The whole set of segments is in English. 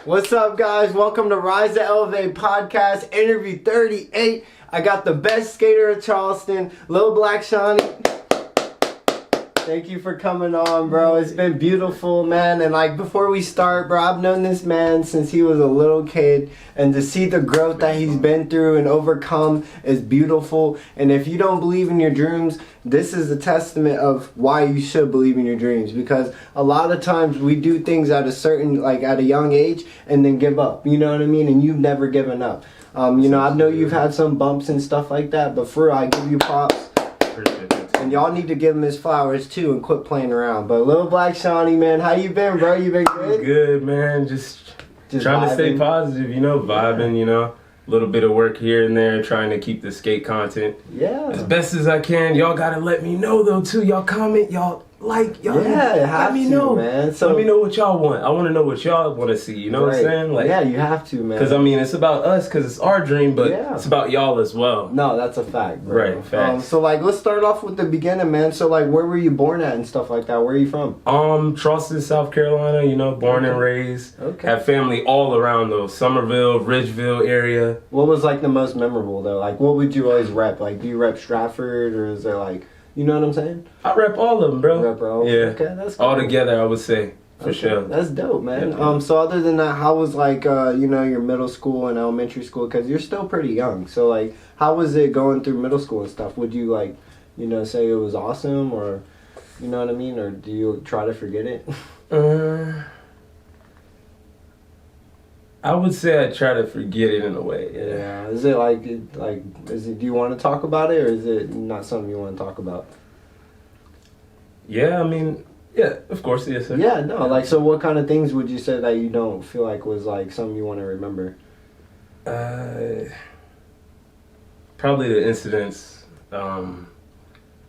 What's up, guys? Welcome to 𝙄𝙩𝙚𝙬𝙚 podcast, interview 38. I got the best skater of Charleston, Lil Black Shawnny. Thank you for coming on, bro. It's been beautiful, man. And like, before we start, bro, I've known this man since he was a little kid, and to see the growth that he's been through and overcome is beautiful. And if you don't believe in your dreams, this is a testament of why you should believe in your dreams, because a lot of times we do things at a certain, like at a young age, and then give up, you know what I mean? And you've never given up. You know, I know you've had some bumps and stuff like that, but for real, I give you props. And y'all need to give him his flowers too and quit playing around. But Lil Black Shawnny, man, how you been, bro? You been good? Good, man. Just trying vibing. to stay positive, you know, vibing, you know. A little bit of work here and there, trying to keep the skate content as best as I can. Y'all gotta let me know though too. Y'all comment, y'all like, y'all let me know, man. So let me know what y'all want. I want to know what y'all want to see. You know what I'm saying? Like, yeah, you have to, man. Because I mean, it's about us, because it's our dream, but it's about y'all as well. No, that's a fact, bro. Right, facts. So like, let's start off with the beginning, man. So like, where were you born at and stuff like that? Where are you from? Charleston, South Carolina. You know, born and raised. Okay. Have family all around though. Somerville, Ridgeville area. What was like the most memorable though? Like, what would you always rep? Like, do you rep Stratford, or is there like, you know what I'm saying? I rep all of them, bro. Rep all? Yeah. Okay, that's cool. All together, I would say, for sure. That's dope, man. Yeah. So other than that, how was like, you know, your middle school and elementary school? Because you're still pretty young. So like, how was it going through middle school and stuff? Would you like, you know, say it was awesome, or, you know what I mean? Or do you try to forget it? I would say I try to forget it in a way. Yeah. Is it like, do you want to talk about it, or is it not something you want to talk about? Yeah, I mean, yeah, of course, yes, sir. Yeah, no, like, so what kind of things would you say that you don't feel like was like something you want to remember? Probably the incidents,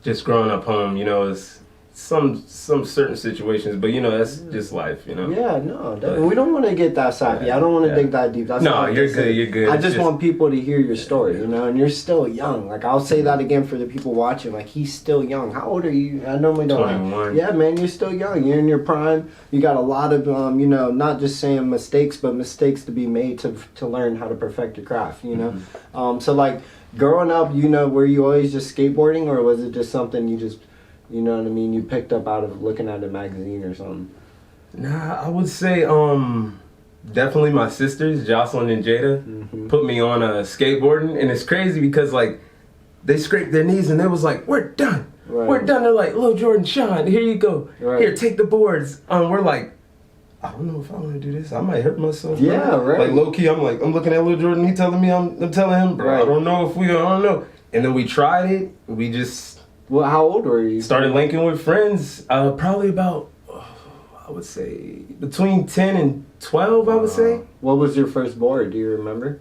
just growing up home, you know, is some certain situations, but you know, that's just life, you know. Yeah, no, we don't want to get that sappy. I don't want to dig that deep. That's no, you're good. You're good. I just want people to hear your story, you know. And you're still young. Like, I'll say that again for the people watching. Like, he's still young. How old are you? I normally don't. 21. Yeah, man, you're still young. You're in your prime. You got a lot of, you know, not just saying mistakes, but mistakes to be made to learn how to perfect your craft. You know. Mm-hmm. So like, growing up, you know, were you always just skateboarding, or was it just something you just, you know what I mean, you picked up out of looking at a magazine or something? Nah, I would say definitely my sisters, Jocelyn and Jada, put me on skateboarding. And it's crazy because like they scraped their knees and they was like, we're done. Right. We're done. They're like, Lil Jordan, Shawn, here you go. Right. Here, take the boards. We're like, I don't know if I want to do this. I might hurt myself. Yeah, right. Like low key, I'm looking at Lil Jordan. He telling me, I'm telling him, bro, I don't know if I don't know. And then we tried it. We just... Well, how old were you? Started linking with friends, probably about, I would say, between 10 and 12, I would say. What was your first board? Do you remember?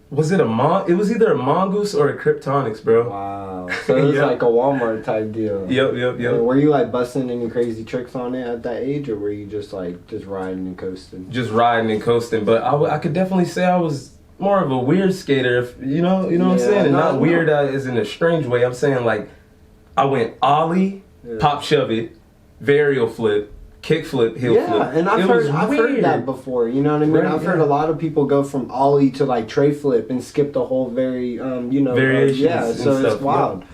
Was it it was either a Mongoose or a Kryptonics, bro. Wow. So it was like a Walmart type deal. Yep. Were you like busting any crazy tricks on it at that age, or were you just like, just riding and coasting? Just riding and coasting, but I could definitely say I was more of a weird skater, if you know what I'm saying, and not weird as in a strange way. I'm saying like, I went ollie, pop shove it, varial flip, kick flip, heel flip. Yeah, and I've heard that before. You know what I mean? Right, I've heard a lot of people go from ollie to like tray flip and skip the whole you know, variations. Yeah, so it's wild.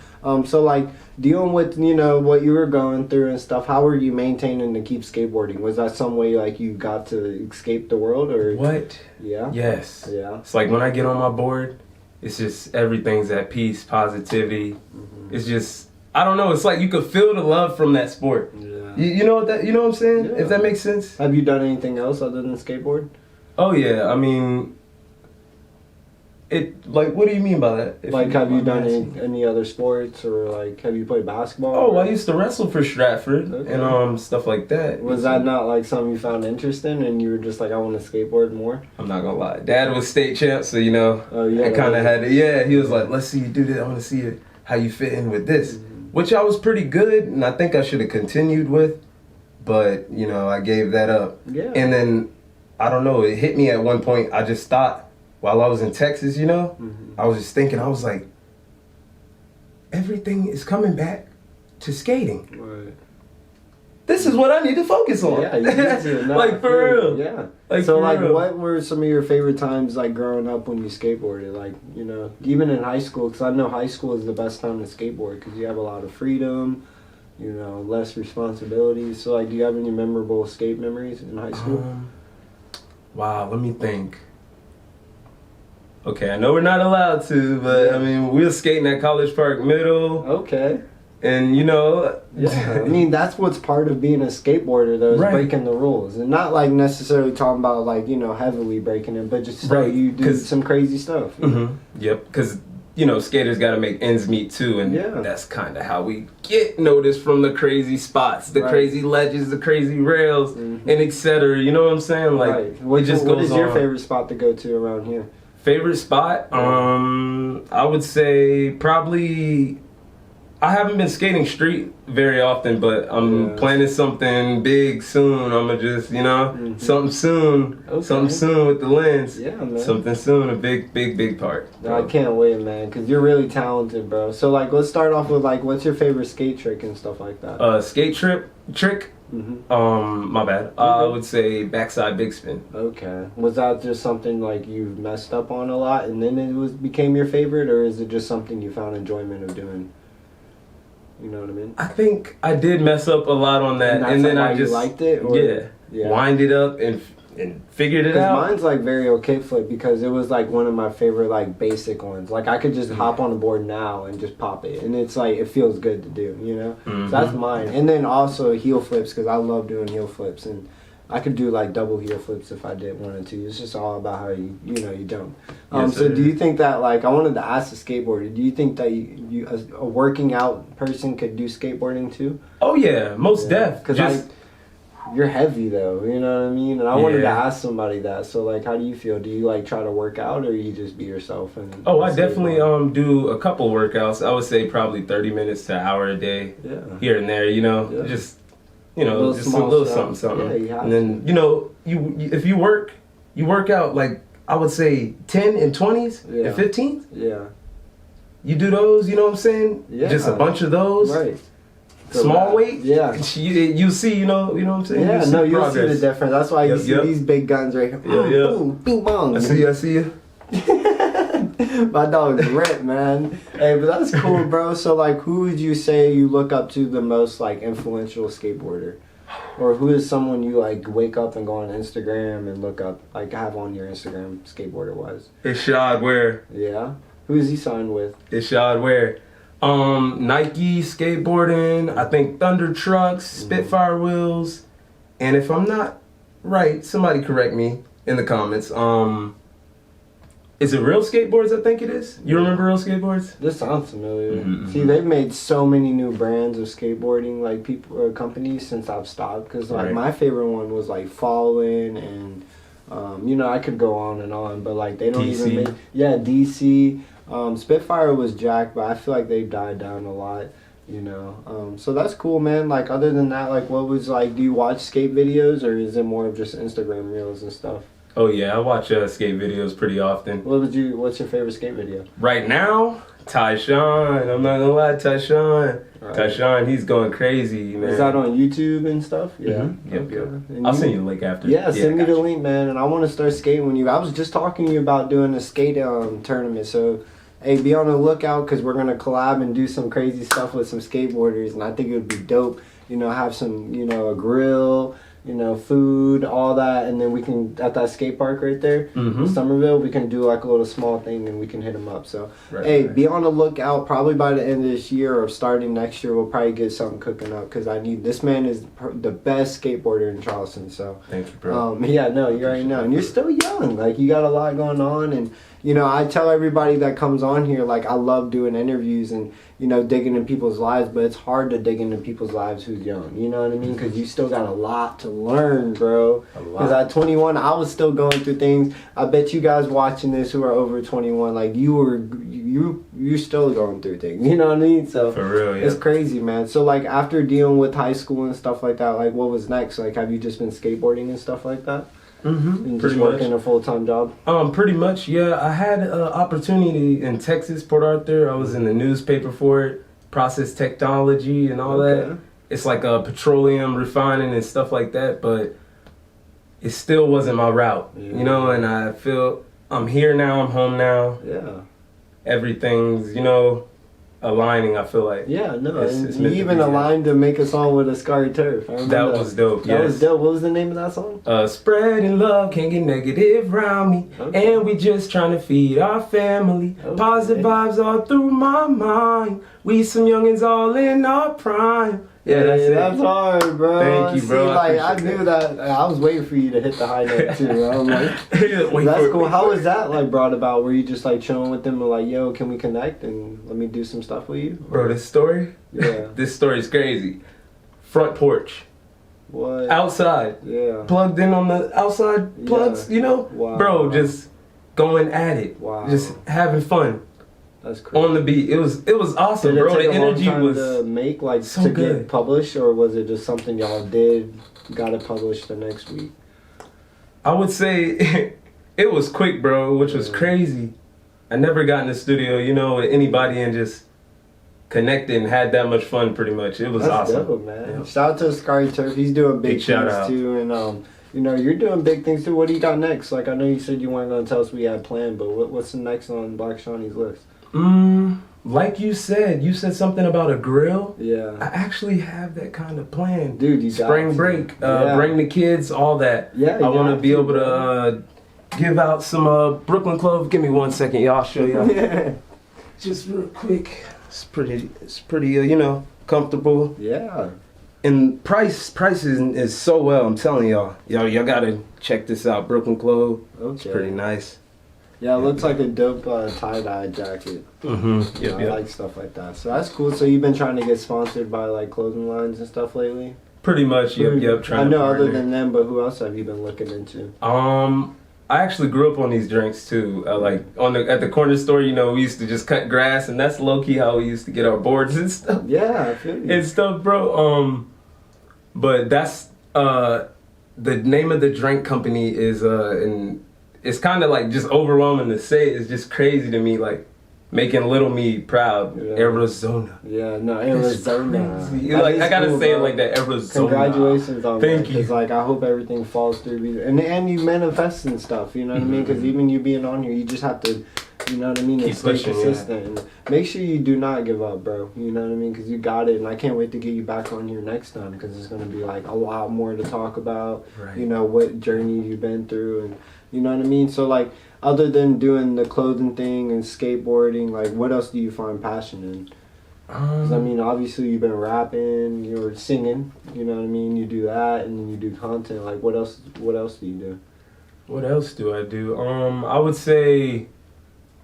So like, dealing with, you know, what you were going through and stuff, how were you maintaining to keep skateboarding? Was that some way like you got to escape the world, or what? Yeah. Yes. Yeah. It's like when I get on my board, it's just everything's at peace, positivity. It's just, I don't know. It's like you could feel the love from that sport. Yeah. You know what I'm saying? Yeah. If that makes sense. Have you done anything else other than skateboard? Oh yeah. I mean, like, what do you mean by that? Like, have you done any other sports, or like, have you played basketball? Oh, I used to wrestle for Stratford and stuff like that. Was that not like something you found interesting, and you were just like, I want to skateboard more? I'm not gonna lie. Dad was state champ, so you know, I kind of had to. Yeah, he was like, let's see you do this. I want to see how you fit in with this, which I was pretty good, and I think I should have continued with, but you know, I gave that up. Yeah. And then I don't know. It hit me at one point. I just thought, while I was in Texas, you know, I was just thinking, I was like, everything is coming back to skating. Right. this is what I need to focus on. Yeah, you need to. No, like for real. Yeah. Like so for like, real. what were some of your favorite times like growing up when you skateboarded? Like, you know, even in high school, because I know high school is the best time to skateboard because you have a lot of freedom, you know, less responsibilities. So like, do you have any memorable skate memories in high school? Wow, let me think. Okay, I know we're not allowed to, but I mean, we were skating at College Park Middle. Okay. And you know, yeah, I mean that's what's part of being a skateboarder though, is breaking the rules, and not like necessarily talking about like, you know, heavily breaking it, but just you do some crazy stuff. Yep, because you know skaters got to make ends meet too, and that's kind of how we get noticed from the crazy spots, the crazy ledges, the crazy rails, and etc. You know what I'm saying? Like, what is your favorite spot to go to around here? Favorite spot? I would say probably. I haven't been skating street very often, but I'm planning something big soon. I'm gonna just, you know, something soon with the lens. Yeah, man. Something soon, a big part. I can't wait, man, because you're really talented, bro. So, like, let's start off with, like, what's your favorite skate trick and stuff like that? Skate trick? My bad. I would say backside big spin. Okay. Was that just something, like, you messed up on a lot and then it became your favorite, or is it just something you found enjoyment of doing? You know what I mean? I think I did mess up a lot on that, and then I just liked it. Or? Yeah, wind it up and figured it out. Mine's like varial kickflip because it was like one of my favorite like basic ones. Like I could just hop on the board now and just pop it, and it's like it feels good to do. You know, so that's mine. And then also heel flips because I love doing heel flips, and I could do like double heel flips if I did wanted to. It's just all about how you jump. So do you think that, like, I wanted to ask the skateboarder, do you think that you a working out person could do skateboarding too? Oh yeah, most def. Because you're heavy though, you know what I mean? And I wanted to ask somebody that. So like, how do you feel? Do you like try to work out, or you just be yourself? And I definitely do a couple workouts. I would say probably 30 minutes to an hour a day, here and there. You know, just. You know, just a little something. Yeah, and then, you know, if you work out like, I would say 10 and 20s and 15s. Yeah. You do those, you know what I'm saying? Yeah. Just a bunch of those. Right. Small weight. Yeah. You see, you know what I'm saying? Yeah, you'll see the difference. That's why you see these big guns right here. Boom, bing, bong. I see you. My dog's ripped, man. Hey, but that's cool, bro. So, like, who would you say you look up to the most, like, influential skateboarder? Or who is someone you, like, wake up and go on Instagram and look up, like, have on your Instagram skateboarder-wise? 𝙄𝙣𝙩𝙚𝙬. Yeah? Who is he signed with? 𝙄𝙣𝙩𝙚. Nike skateboarding, I think Thunder Trucks, Spitfire wheels, and if I'm not right, somebody correct me in the comments. Is it Real Skateboards? I think it is. You remember Real Skateboards? This sounds familiar. See, they've made so many new brands of skateboarding, like people or companies, since I've stopped. Because like my favorite one was like Fallen, and you know, I could go on and on, but like they don't even make. Yeah, DC. Spitfire was jacked, but I feel like they've died down a lot. You know, so that's cool, man. Like other than that, like what was like? Do you watch skate videos, or is it more of just Instagram reels and stuff? Oh yeah, I watch skate videos pretty often. What's your favorite skate video? Right now, Tyshawn. I'm not gonna lie, Tyshawn. Right. Tyshawn, he's going crazy, man. Is that on YouTube and stuff? Yeah. Yep. I'll send you the link after. Yeah, send me the link, man. And I want to start skating with you. I was just talking to you about doing a skate tournament, so hey, be on the lookout because we're gonna collab and do some crazy stuff with some skateboarders, and I think it would be dope. You know, have some, you know, a grill. You know, food, all that, and then we can, at that skate park right there in Somerville, we can do like a little small thing and we can hit them up. So, be on the lookout. Probably by the end of this year or starting next year, we'll probably get something cooking up because this man is the best skateboarder in Charleston. So, thank you, bro. You already know. And you're still young. Like, you got a lot going on. And, you know, I tell everybody that comes on here, like, I love doing interviews and, you know, digging in people's lives, but it's hard to dig into people's lives who's young. You know what I mean? Because you still got a lot to learn, bro. Because at 21, I was still going through things. I bet you guys watching this who are over 21, like, you're still going through things. You know what I mean? So for real, yeah. It's crazy, man. So, like, after dealing with high school and stuff like that, like, what was next? Like, have you just been skateboarding and stuff like that? And just working a full-time job? Pretty much, yeah. I had an opportunity in Texas, Port Arthur. I was in the newspaper for it, process technology and all that. it's like petroleum refining and stuff like that, but it still wasn't my route, you know, and I feel I'm here now, I'm home now. Yeah. Everything's, you know, aligning, I feel like. Yeah, no, it's you even aligned to make a song with Askari Turf. That was dope, That was dope. What was the name of that song? Spreading love, can't get negative around me. Okay. And we just trying to feed our family. Okay. Positive vibes all through my mind. We some youngins all in our prime. Yeah, that's hard, bro. Thank you, bro. See, like, I knew that. I was waiting for you to hit the high note, too. I was like, that's cool. How was that, like, brought about? Were you just, like, chilling with them and, like, yo, can we connect and let me do some stuff with you? Bro, this story? Yeah. This story's crazy. Front porch. What? Outside. Yeah. Plugged in on the outside plugs, you know? Wow. Bro, just going at it. Wow. Just having fun. That's crazy. On the beat. It was awesome, did it bro. take The a long energy time was to make, like, so to good. get published, or was it just something y'all did, got it published the next week? I would say it was quick, bro, which was crazy. I never got in the studio, you know, with anybody and just connected and had that much fun, pretty much. It was awesome. That's dope, man. Yeah. Shout out to Askari Turf. He's doing big things too, and you know, you're doing big things too. What do you got next? Like, I know you said you weren't gonna tell us what you had planned, but what's the next on Black Shawnny's list? Like you said something about a grill. Yeah. I actually have that kind of plan. Dude, you got spring break, bring the kids, all that. Yeah, I want to be able to give out some Brooklyn clove. Give me 1 second, y'all. I'll show y'all. Yeah. Just real quick. It's pretty, you know, comfortable. Yeah. And price is so well. I'm telling y'all. Y'all gotta check this out. Brooklyn clove. Okay. It's pretty nice. Yeah, it looks like a dope tie-dye jacket. Mm-hmm. I like stuff like that. So that's cool. So you've been trying to get sponsored by, like, clothing lines and stuff lately? Pretty much, yep. I know other than them, but who else have you been looking into? I actually grew up on these drinks too. Like at the corner store, you know, we used to just cut grass, and that's low key how we used to get our boards and stuff. Yeah, I feel you. And stuff, bro. But that's the name of the drink company is and it's kind of like just overwhelming to say. It's just crazy to me, like making little me proud. Yeah. Arizona. Yeah, no, Arizona. Like, I gotta say it like that, Arizona. Congratulations on Thank that. you. Because, like, I hope everything falls through. And you manifest and stuff, you know what I mean? Because even you being on here, you just have to, you know what I mean, and stay consistent. And make sure you do not give up, bro. You know what I mean? Because you got it, and I can't wait to get you back on here next time, because it's going to be, like, a lot more to talk about. Right. You know, what journey you've been through, and you know what I mean? So, like, other than doing the clothing thing and skateboarding, like, what else do you find passion in? Because, I mean, obviously you've been rapping, you're singing, you know what I mean? You do that, and then you do content. Like, what else do you do? What else do I do? I would say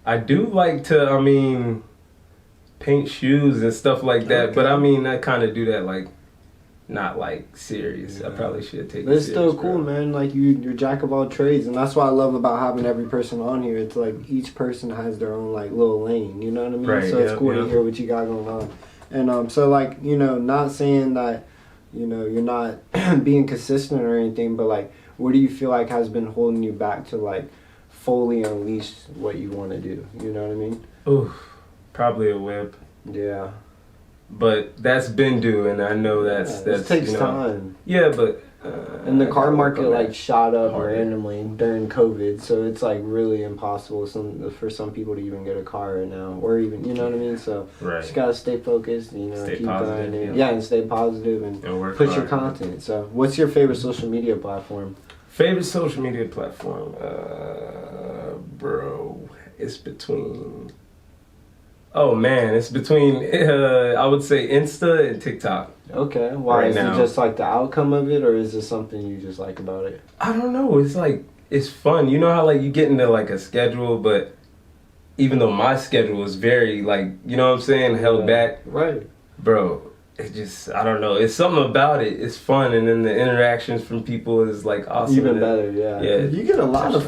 I do like to, paint shoes and stuff like that. Okay. But, I kind of do that, like, not like serious. I probably should take it serious. It's still cool, man. Like, you're jack of all trades, and that's what I love about having every person on here. It's like each person has their own, like, little lane, you know what I mean? Right, so it's cool to hear what you got going on. And so, like, you know, not saying that, you know, you're not being consistent or anything, but, like, what do you feel like has been holding you back to, like, fully unleash what you want to do? You know what I mean? Oof, probably a whip. Yeah. But that's been due, and I know that's it takes time. Yeah, but and the car market like shot up randomly during COVID, so it's like really impossible for some people to even get a car right now, or even, you know what I mean. So just gotta stay focused, you know, keep going, and stay positive and push your content. So, what's your favorite social media platform? Favorite social media platform, bro, it's between. Oh man, it's between I would say Insta and TikTok. Okay, why? Is it just like the outcome of it, or is there something you just like about it? I don't know. It's like, it's fun. You know how like you get into like a schedule, but even though my schedule is very like, you know what I'm saying, held back. Right. Bro, it just, I don't know. It's something about it. It's fun, and then the interactions from people is like awesome. Even better, yeah. You get a lot of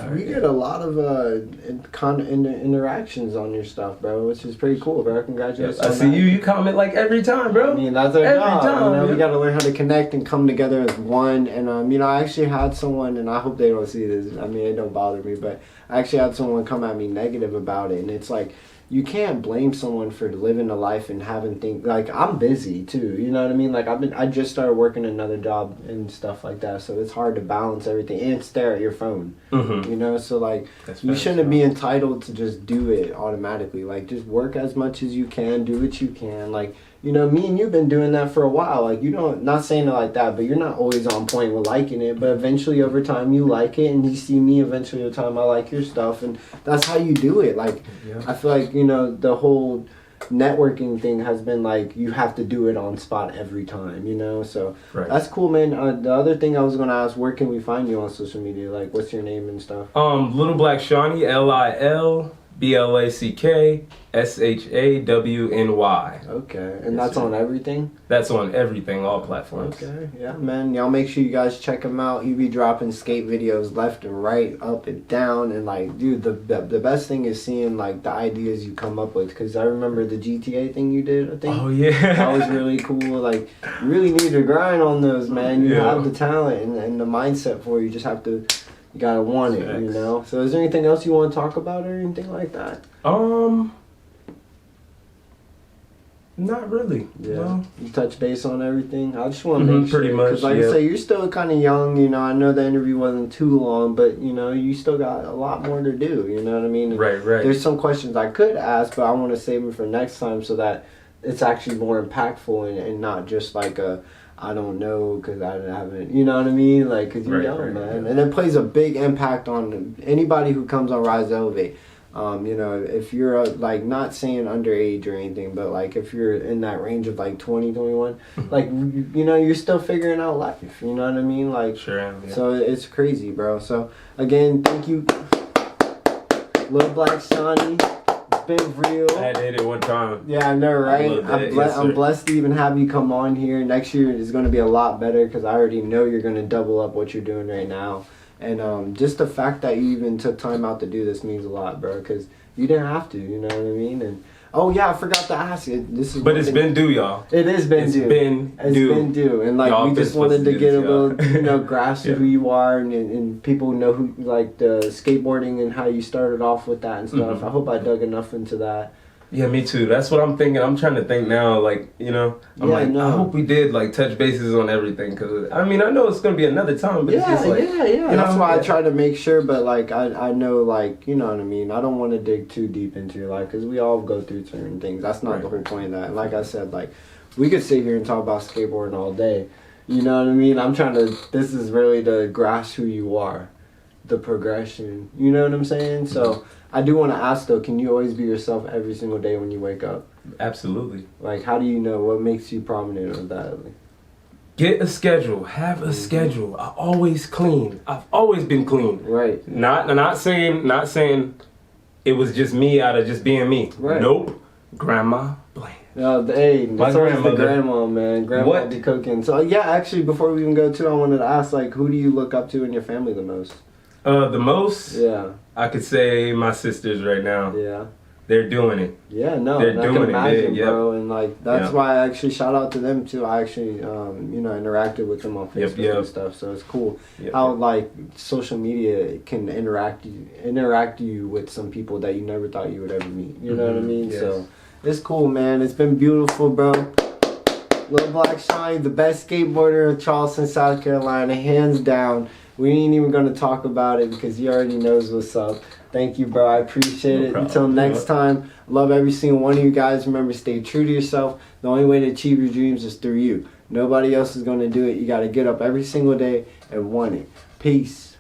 interactions on your stuff, bro, which is pretty cool, bro. Congratulations. I see you comment like every time, bro. I mean, that's our job. You know, we got to learn how to connect and come together as one. And you know, I actually had someone, and I hope they don't see this. I mean, it don't bother me, but I actually had someone come at me negative about it, and it's like, you can't blame someone for living a life and having things like I'm busy too. You know what I mean? Like I just started working another job and stuff like that, so it's hard to balance everything and stare at your phone. You know, so like you shouldn't be entitled to just do it automatically. Like just work as much as you can, do what you can. Like, you know, me and you've been doing that for a while. Like, you don't, not saying it like that, but you're not always on point with liking it. But eventually, over time, you like it, and you see me eventually over time, I like your stuff, and that's how you do it. Like, I feel like, you know, the whole networking thing has been like, you have to do it on spot every time, you know? So, that's cool, man. The other thing I was going to ask, where can we find you on social media? Like, what's your name and stuff? Little Black Shawnny, LILBLACKSHAWNY. Okay, and that's on everything? That's on everything, all platforms. Okay, yeah, man. Y'all make sure you guys check him out. He be dropping skate videos left and right, up and down, and like, dude, the best thing is seeing like the ideas you come up with. Because I remember the GTA thing you did, I think. Oh yeah, that was really cool. Like, you really need to grind on those, man. You have the talent and the mindset for it. You just have to. You gotta want it, you know. So, is there anything else you want to talk about or anything like that? Not really. Yeah. No. You touch base on everything. I just want to make sure, pretty much. Because, like I say, you're still kind of young. You know, I know the interview wasn't too long, but you know, you still got a lot more to do. You know what I mean? Right. There's some questions I could ask, but I want to save them for next time so that it's actually more impactful and not just like a. I don't know because I haven't, you know what I mean? Like, because you're young, man. And it plays a big impact on anybody who comes on Rise to Elevate. You know, if you're like, not saying underage or anything, but like if you're in that range of like 20, 21, like, you know, you're still figuring out life. You know what I mean? Like, so it's crazy, bro. So, again, thank you, Little Black Shawnny. Been real. I had to hit it one time. Yeah, I know, right? I'm blessed to even have you come on here. Next year is going to be a lot better because I already know you're going to double up what you're doing right now. And just the fact that you even took time out to do this means a lot, bro, because you didn't have to, you know what I mean? And oh yeah, I forgot to ask you. But it's been due, y'all. It has been due. It's been due. And like, y'all, we just wanted to get a little, you know, grasp of who you are and people know who, like, the skateboarding and how you started off with that and stuff. I hope I dug enough into that. Yeah, me too. That's what I'm thinking. I'm trying to think now, like, you know, I hope we did, like, touch bases on everything. Because, I mean, I know it's going to be another time, but it's just like... Yeah. That's why I try to make sure, but, like, I know, like, you know what I mean? I don't want to dig too deep into your life because we all go through certain things. That's not the whole point of that. Like I said, like, we could sit here and talk about skateboarding all day. You know what I mean? I'm trying to... This is really to grasp who you are. The progression. You know what I'm saying? So... I do want to ask though, can you always be yourself every single day when you wake up? Absolutely. Like, how do you know what makes you prominent on that? Get a schedule. Have a schedule. I always clean. I've always been clean. Right. Not saying it was just me out of just being me. Right. Nope. Grandma Bland. Hey, that's always the grandma, man. Grandma be cooking. So yeah, actually, before we even go to, I wanted to ask, like, who do you look up to in your family the most? The most? Yeah. I could say my sisters right now. Yeah. They're doing it. Yeah, no. They're doing it big, bro. And like, that's why I actually shout out to them too. I actually, you know, interacted with them on Facebook and stuff. So it's cool how like social media can interact you with some people that you never thought you would ever meet. You know what I mean? Yes. So it's cool, man. It's been beautiful, bro. Little Black Shawnny, the best skateboarder of Charleston, South Carolina, hands down. We ain't even going to talk about it because he already knows what's up. Thank you, bro. I appreciate it. Until next time, love every single one of you guys. Remember, stay true to yourself. The only way to achieve your dreams is through you. Nobody else is going to do it. You got to get up every single day and want it. Peace.